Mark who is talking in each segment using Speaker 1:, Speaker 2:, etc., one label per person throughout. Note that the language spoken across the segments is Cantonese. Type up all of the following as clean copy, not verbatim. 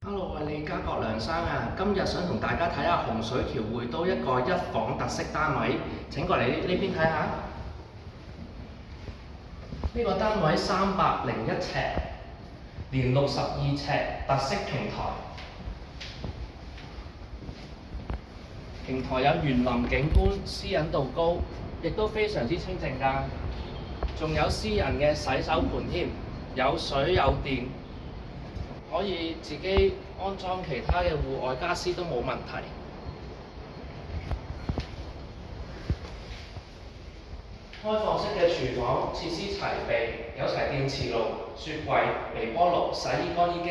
Speaker 1: Hello，我係李家國梁生啊，今日想同大家睇下洪水橋匯都一個一房特色單位，請過嚟呢邊睇下。呢個單位301尺，連62尺，特色平台。平台有園林景觀，私隱度高，亦都非常之清靜㗎。仲有私人嘅洗手盆添，有水有電。可以自己安裝其他嘅戶外家私都冇問題。開放式嘅廚房，設施齊備，有齊電磁爐、雪櫃、微波爐、洗衣乾衣機。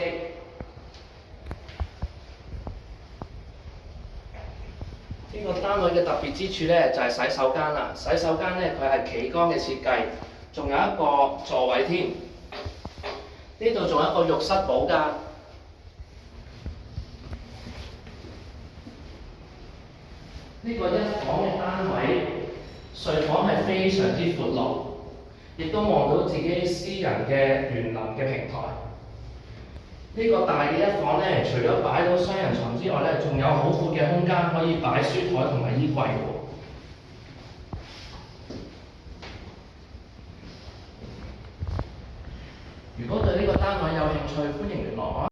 Speaker 1: 呢個單位嘅特別之處呢，就係洗手間啦。洗手間呢，佢係企缸嘅設計，仲有一個座位添。呢度仲有一個浴室保間。呢個一房嘅單位，睡房係非常之闊落，亦都望到自己私人嘅園林嘅平台。呢個大嘅一房呢，除咗擺到雙人床之外呢，仲有好闊嘅空間可以擺書台同埋衣櫃喎。如果對呢個單位有興趣，歡迎聯絡我啊！